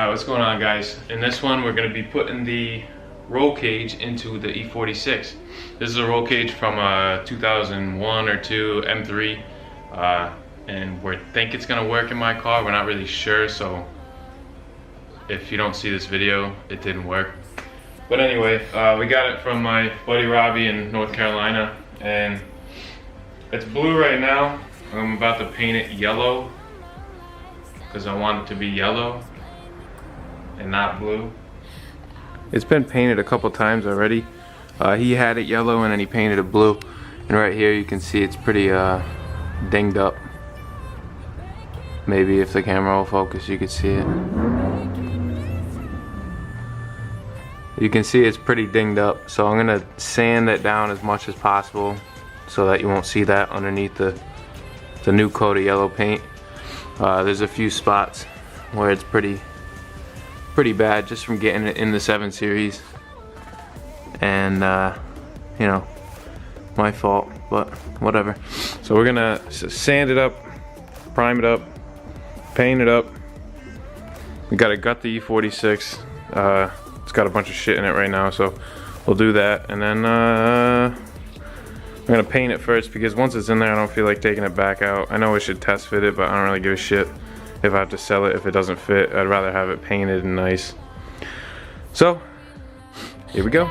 Alright, what's going on, guys? In this one, we're going to be putting the roll cage into the E46. This is a roll cage from a 2001 or 2 M3, and we think it's going to work in my car. We're not really sure, so if you don't see this video, it didn't work. But anyway, we got it from my buddy Robbie in North Carolina, and it's blue right now. I'm about to paint it yellow because I want it to be yellow and not blue. It's been painted a couple times already. He had it yellow and then he painted it blue, and right here you can see it's pretty dinged up. Maybe if the camera will focus you could see it. You can see it's pretty dinged up, so I'm gonna sand it down as much as possible so that you won't see that underneath the new coat of yellow paint. There's a few spots where it's pretty bad just from getting it in the 7 Series, and you know, my fault, but whatever. So we're gonna sand it up, prime it up, paint it up. We gotta gut the E46. It's got a bunch of shit in it right now, so we'll do that, and then I'm gonna paint it first because once it's in there I don't feel like taking it back out. I know we should test fit it, but I don't really give a shit if I have to sell it if it doesn't fit. I'd rather have it painted and nice. So here we go.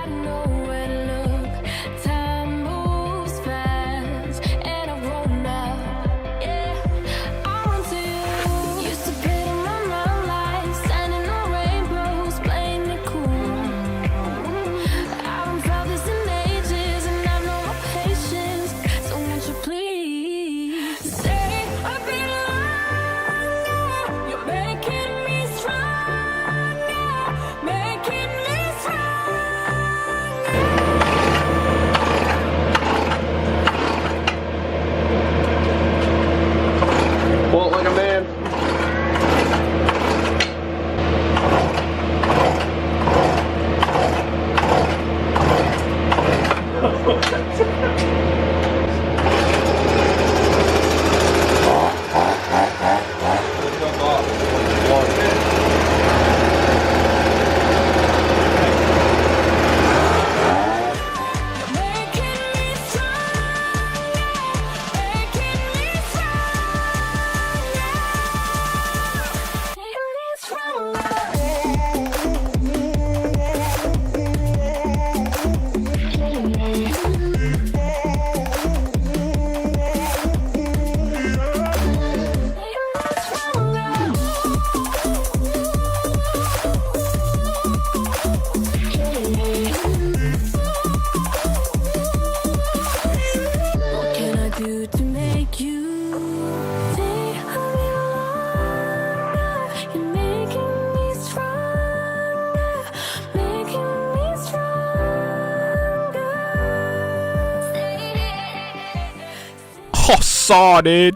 Oh, saw, dude.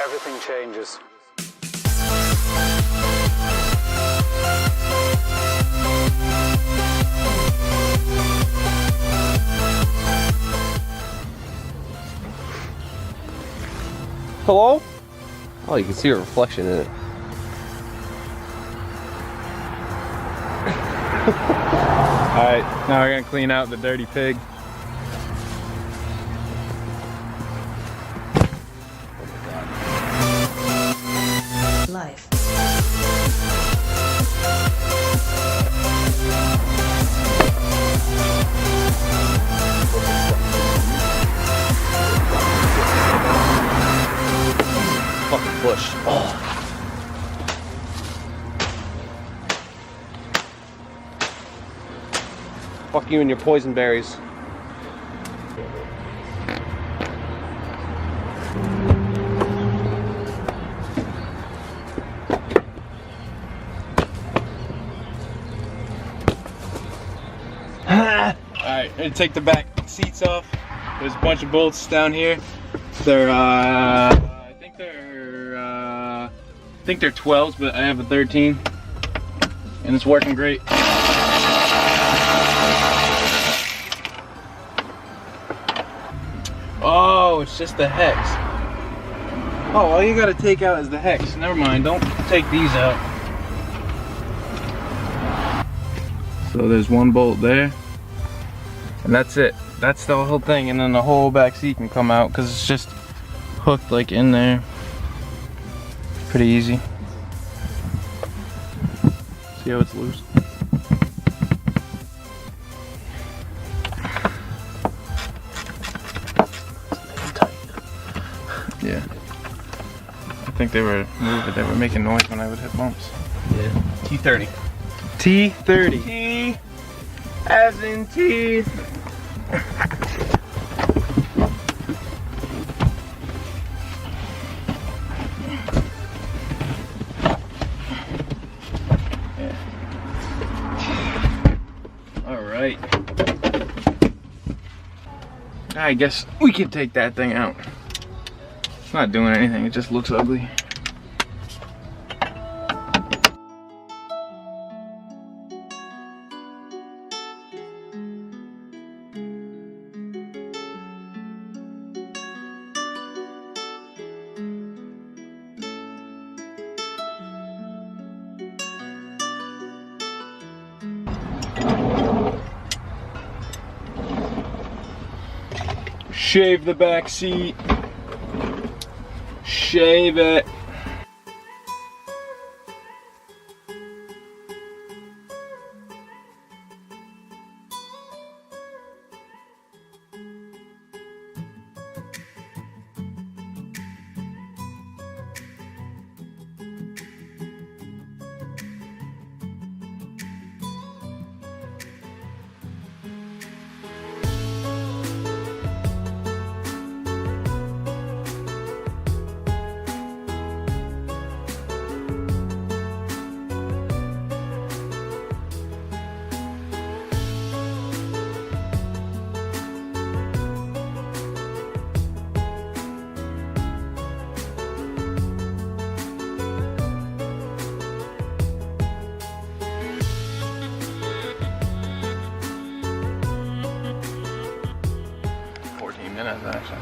Everything changes. Hello? Oh, you can see a reflection in it. Alright, now we're gonna clean out the dirty pig. push. Oh. Fuck you and your poison berries. Alright, gonna take the back seats off. There's a bunch of bolts down here. They're I think they're 12s, but I have a 13. And it's working great. Oh, it's just the hex. Oh, all you gotta take out is the hex. Never mind, don't take these out. So there's one bolt there. And that's it. That's the whole thing. And then the whole back seat can come out because it's just hooked like in there. Pretty easy. See how it's loose? Yeah. I think they were moving. They were making noise when I would hit bumps. Yeah. T30. T30. T as in teeth. Yeah. All right. I guess we can take that thing out. It's not doing anything, it just looks ugly. Shave the back seat. Shave it. Minutes actually.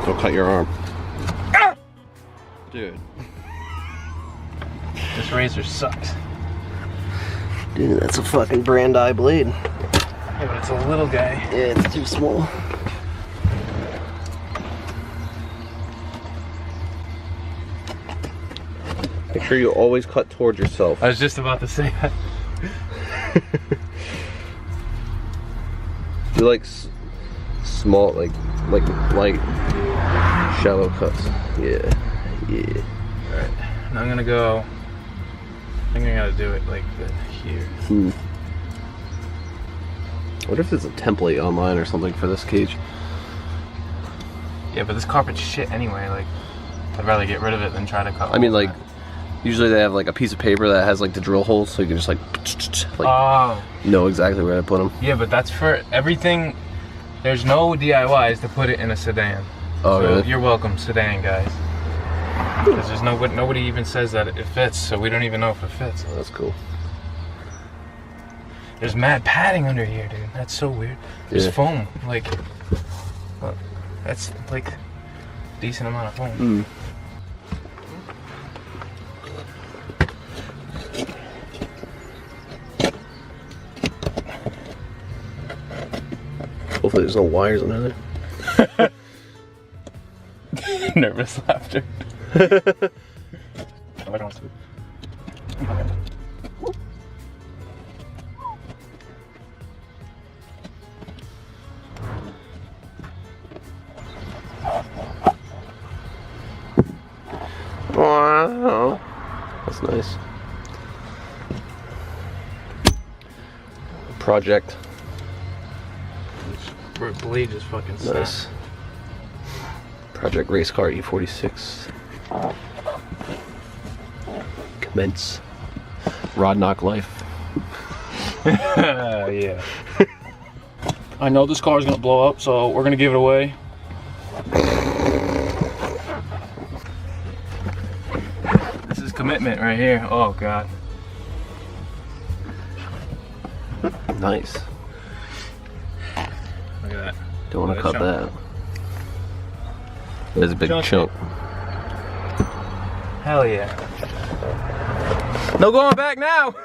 Don't cut your arm. Ah! Dude. This razor sucks. Dude, that's a fucking brand eye blade. Yeah, but it's a little guy. Yeah, it's too small. Make sure you always cut towards yourself. I was just about to say that. Do like small, like light, shallow cuts. Yeah, yeah. All right, now I'm gonna go. I think I gotta do it like here. What if there's a template online or something for this cage? Yeah, but this carpet's shit anyway. Like, I'd rather get rid of it than try to cut. I mean, all like, that. usually they have like a piece of paper that has like the drill holes, so you can just like Oh. know exactly where to put them. Yeah, but that's for everything. There's no DIYs to put it in a sedan. Oh, so really? You're welcome, sedan guys. Because there's nobody even says that it fits, so we don't even know if it fits. Oh, that's cool. There's mad padding under here, dude. That's so weird. There's Yeah. foam, like, look, that's like a decent amount of foam. Hopefully there's no wires under there. Nervous laughter. project. This blade just fucking snapped. Nice. Project race car E46. Commence. Rod knock life. Yeah. I know this car is gonna blow up, so we're gonna give it away. This is commitment right here. Oh god. Nice. Look at that. Don't want to Look cut at that. There's a big Chunk. chunk. Hell yeah. No going back now.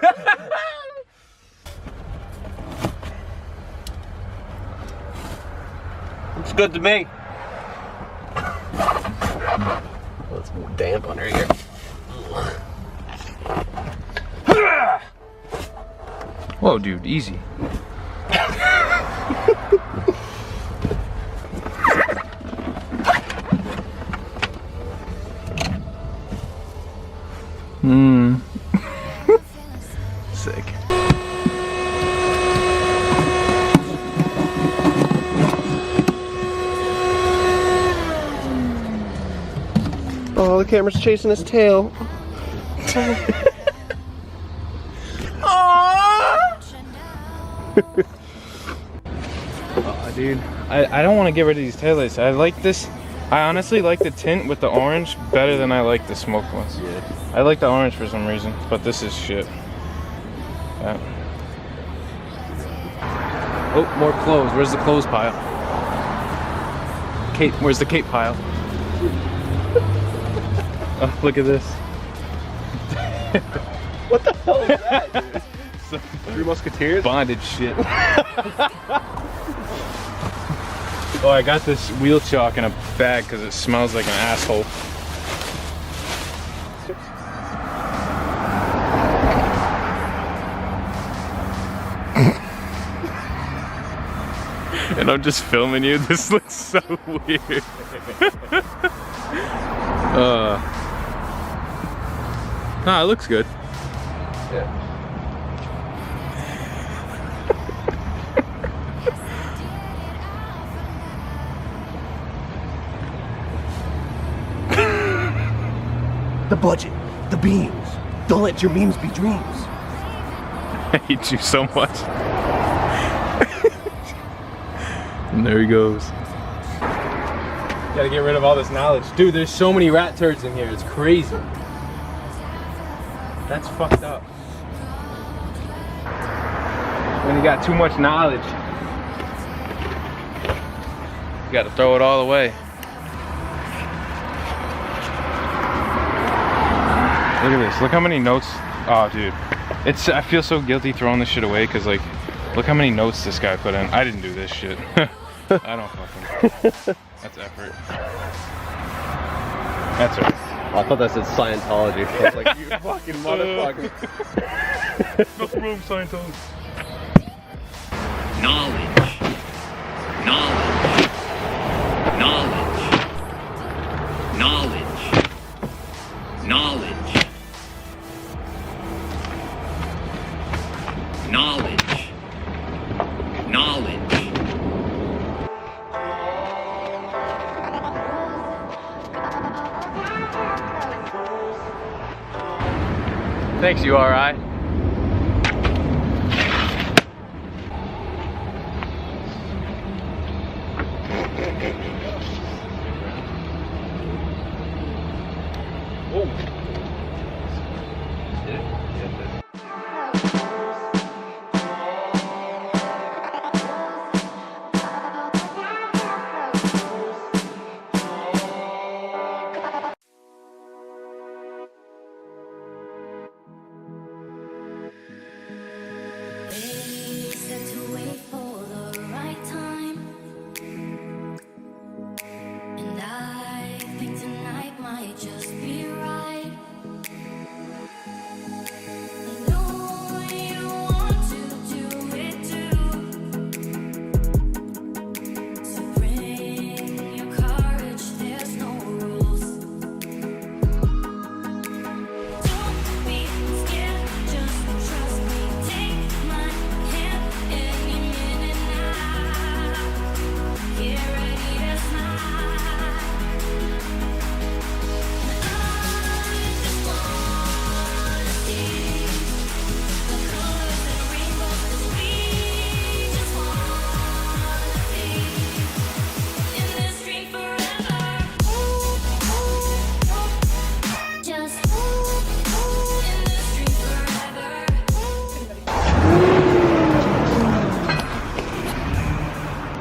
Looks good to me. Oh, it's damp under here. Whoa, dude, easy. Sick. Oh, the camera's chasing his tail. Dude, I don't want to get rid of these taillights. I like this. I honestly like the tint with the orange better than I like the smoke ones. Yeah. I like the orange for some reason, but this is shit. Yeah. Oh, more clothes. Where's the clothes pile? Cape. Where's the cape pile? Oh, look at this. What the hell is that, dude? Three Musketeers? Bondage shit. Oh, I got this wheel chalk in a bag because it smells like an asshole. And I'm just filming you. This looks so weird. Nah, it looks good. Yeah. The budget, the beams. Don't let your memes be dreams. I hate you so much. And there he goes. Gotta get rid of all this knowledge. Dude, there's so many rat turds in here. It's crazy. That's fucked up. When you got too much knowledge, you gotta throw it all away. Look at this. Look how many notes. Oh, dude. I feel so guilty throwing this shit away because, like, look how many notes this guy put in. I didn't do this shit. I don't fucking. That's effort. That's right. I thought that said Scientology. I was like, you fucking motherfucker. Nothing wrong with Scientology. Knowledge. Knowledge. Knowledge. Knowledge. Knowledge. Knowledge. Thanks, URI.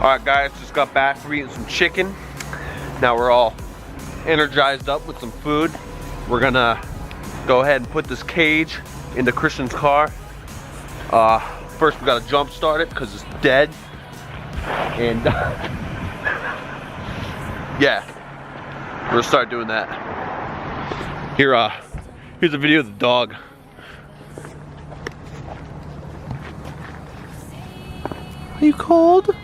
Alright guys, just got back from eating some chicken. Now we're all energized up with some food. We're gonna go ahead and put this cage into Christian's car. First we gotta jump start it because it's dead. And yeah, we're gonna start doing that. Here's a video of the dog. Are you cold?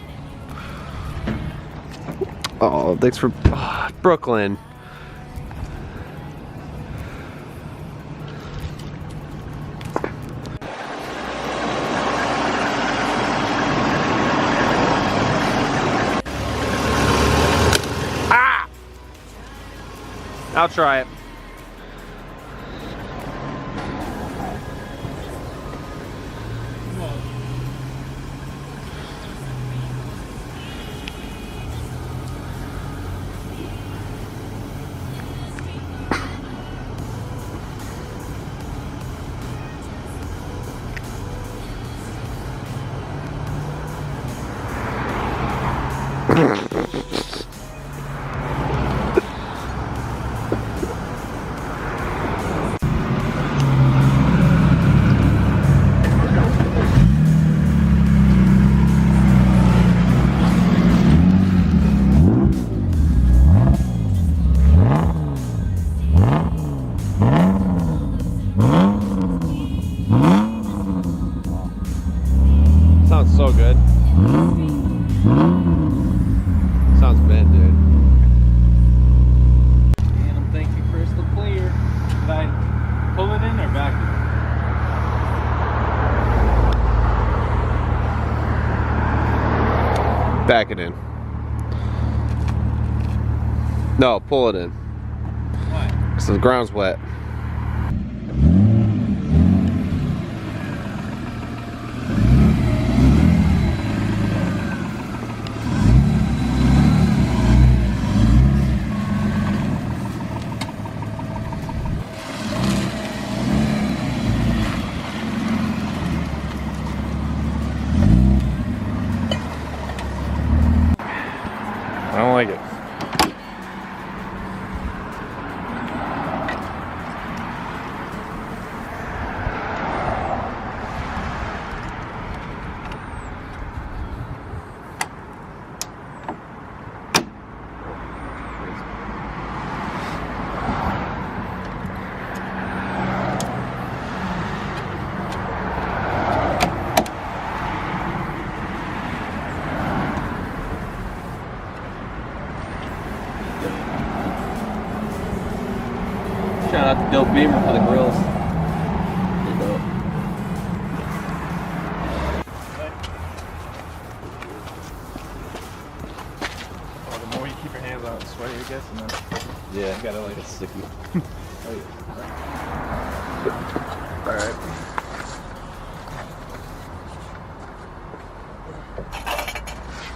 Oh, thanks for Brooklyn. Ah! I'll try it. Sounds so good. Sounds bad, dude. And I'm thinking crystal clear. Did I pull it in or back it? Back it in. No, pull it in. Why? Because the ground's wet. I don't like it. Shout out to Dope Beamer for the grills. Oh, the more you keep your hands out, the sweatier it gets, and then Yeah, you gotta like it's sticky. Alright.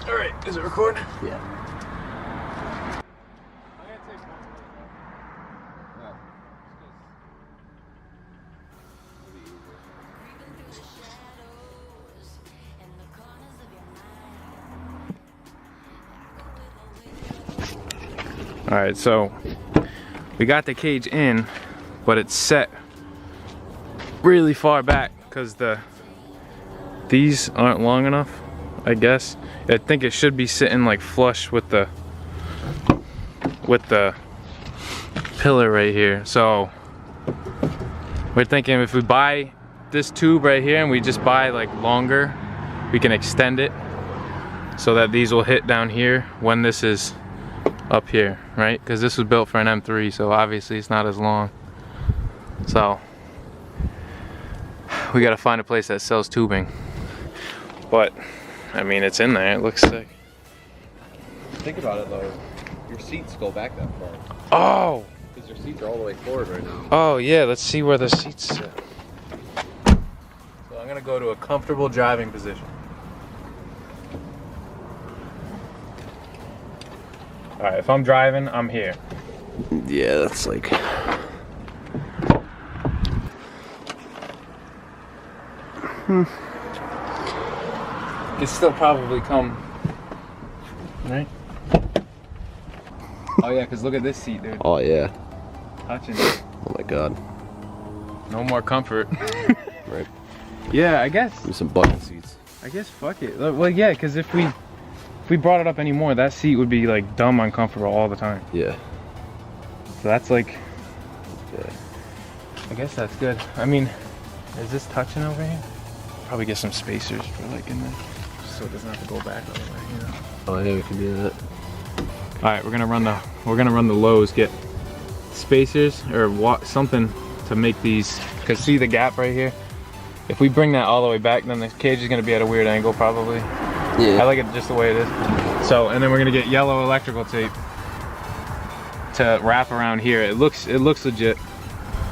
Alright, is it recording? Yeah. All right, so we got the cage in, but it's set really far back because these aren't long enough, I guess. I think it should be sitting like flush with the pillar right here. So we're thinking if we buy this tube right here and we just buy like longer, we can extend it so that these will hit down here when this is up here, right? Because this was built for an M3, so obviously it's not as long. So we gotta find a place that sells tubing. But I mean, it's in there. It looks sick. Think about it though. Your seats go back that far. Oh. Because your seats are all the way forward right now. Oh yeah. Let's see where the seats sit. So I'm gonna go to a comfortable driving position. All right. If I'm driving, I'm here. Yeah, that's like. Could still probably come Right? Oh yeah, cause look at this seat, dude. Oh yeah. Touching it. Oh my god. No more comfort. Right. Yeah, I guess. Give me some bucket seats. I guess fuck it. Well, yeah, cause if we brought it up anymore, that seat would be like dumb uncomfortable all the time. Yeah. So that's like. Yeah. I guess that's good. I mean, is this touching over here? Probably get some spacers for like in there, so it doesn't have to go back all the way, you know. Oh yeah, we can do that. All right, we're gonna run the Lowe's, get spacers or something to make these. Cause see the gap right here. If we bring that all the way back, then the cage is gonna be at a weird angle probably. Yeah. I like it just the way it is. So, and then we're gonna get yellow electrical tape to wrap around here. It looks legit,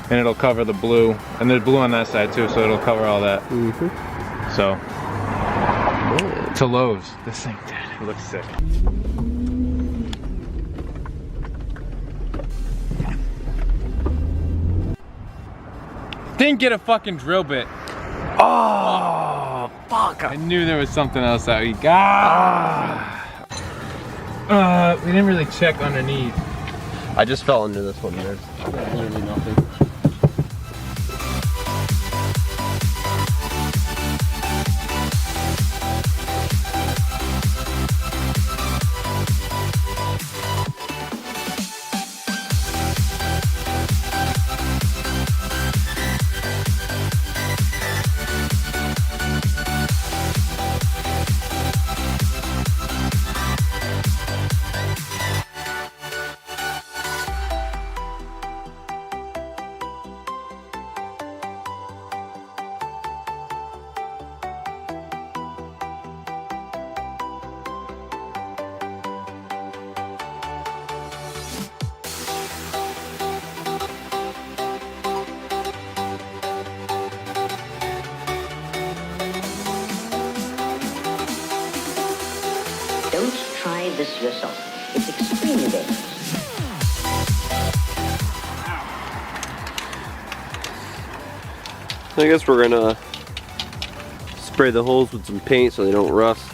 and it'll cover the blue, and there's blue on that side too, so it'll cover all that. Mm-hmm. So, to Lowe's. This thing, dude, it looks sick. Didn't get a fucking drill bit. Oh, fuck. I knew there was something else that we got. We didn't really check underneath. I just fell into this one. There's literally nothing. Don't try this yourself. It's extremely dangerous. I guess we're gonna spray the holes with some paint so they don't rust.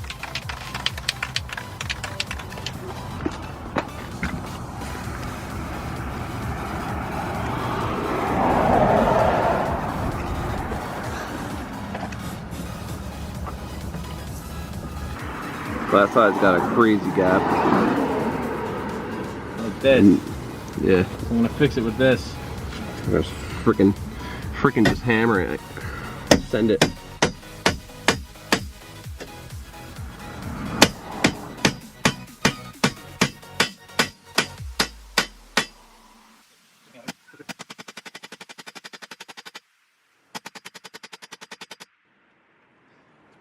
That side's got a crazy gap. Like this. Yeah. I'm gonna fix it with this. Just freaking just hammer it. Send it.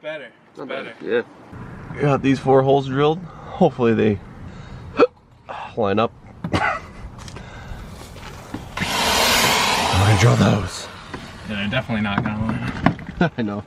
Better. It's better. Yeah. Got these 4 holes drilled. Hopefully they line up. I'm gonna drill those. Yeah, they're definitely not gonna line. I know.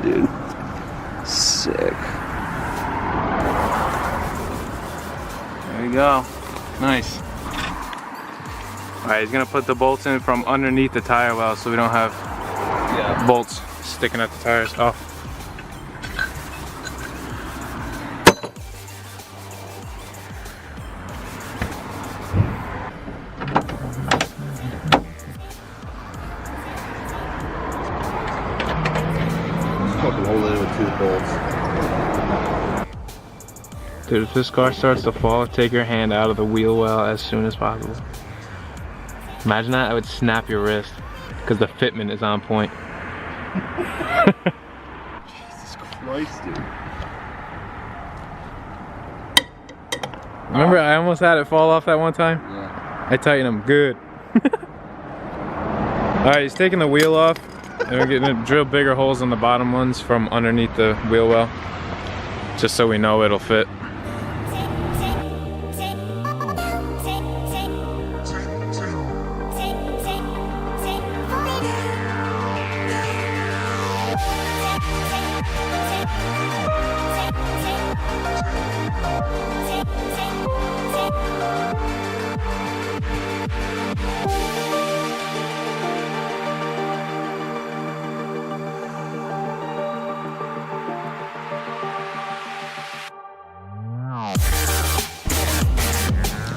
Dude, sick. There you go. Nice. Alright, he's gonna put the bolts in from underneath the tire well so we don't have bolts sticking at the tires. Oh. Fucking hold it with 2 bolts. Dude, if this car starts to fall, take your hand out of the wheel well as soon as possible. Imagine that, I would snap your wrist because the fitment is on point. Jesus Christ, dude. Remember, I almost had it fall off that one time? Yeah. I tightened them good. Alright, he's taking the wheel off and we're getting to drill bigger holes on the bottom ones from underneath the wheel well. just so we know it'll fit.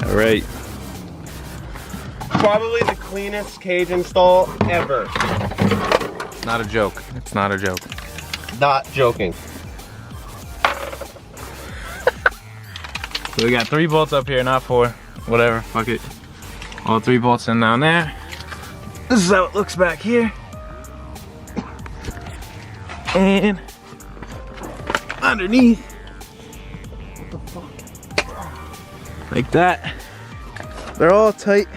All right. Probably the cleanest cage install ever. Not a joke. It's not a joke. Not joking. So we got 3 bolts up here, not 4. Whatever, fuck it. All 3 bolts in down there. This is how it looks back here. And underneath. What the fuck? Like that. They're all tight.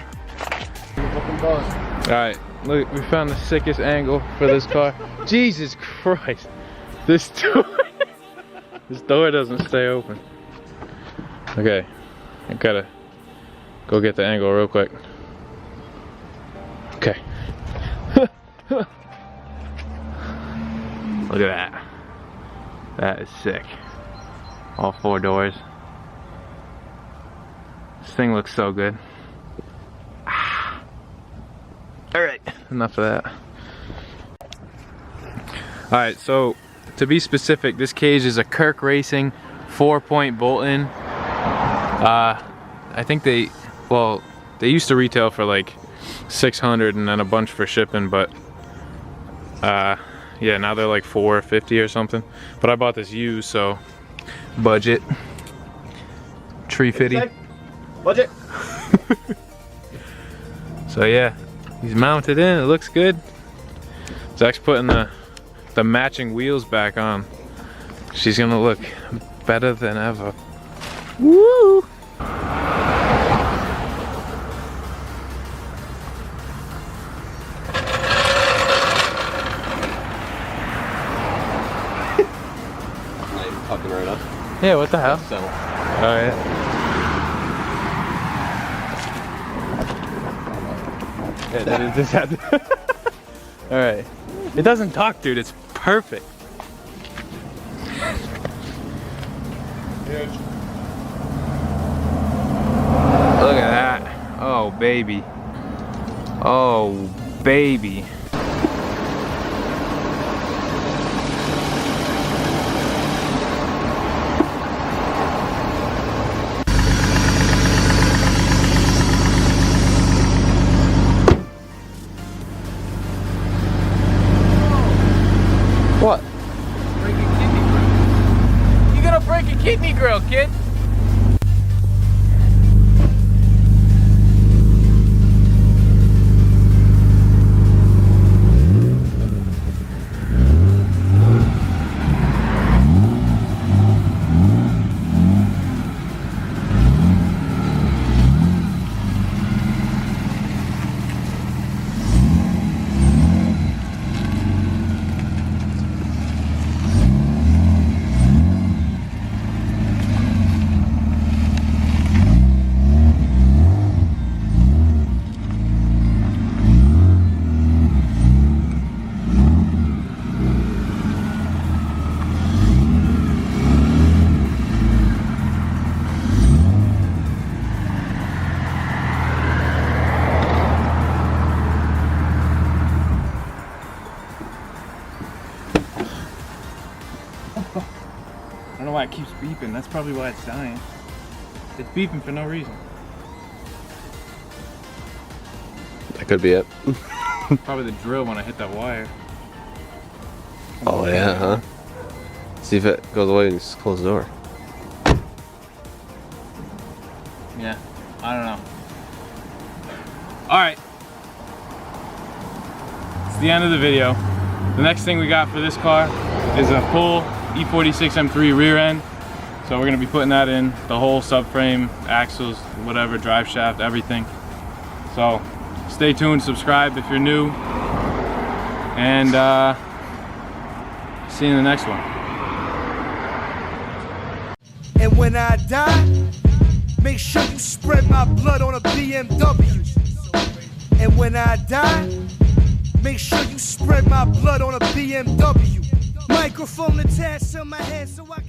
Alright, look, we found the sickest angle for this car. Jesus Christ. This door doesn't stay open. Okay, I gotta go get the angle real quick. Okay. Look at that. That is sick. All 4 doors. This thing looks so good. Alright, enough of that. Alright, so to be specific, this cage is a Kirk Racing 4-point bolt-in. I think they used to retail for like $600 and then a bunch for shipping, but yeah, now they're like $450 or something. But I bought this used, so budget. Tree fitty. Budget. So yeah, he's mounted in, it looks good. Zach's putting the matching wheels back on. She's gonna look better than ever. Woo! Fucking right up. Yeah, what the hell? Settle. Oh yeah. Yeah, did it just have to... Alright. It doesn't talk, dude. It's perfect. Look at that. Oh, baby. Oh, baby. What? Break a kidney grill. You're gonna break a kidney grill, kid. I don't know why it keeps beeping. That's probably why it's dying. It's beeping for no reason. That could be it. Probably the drill when I hit that wire. Oh yeah, huh? See if it goes away and just close the door. Yeah, I don't know. Alright. It's the end of the video. The next thing we got for this car is a full E46 M3 rear end. So we're gonna be putting that in, the whole subframe, axles, whatever, drive shaft, everything. So stay tuned, subscribe if you're new, and see you in the next one. And when I die, make sure you spread my blood on a BMW. And when I die, make sure you spread my blood on a BMW. Microphone attached to my head so I can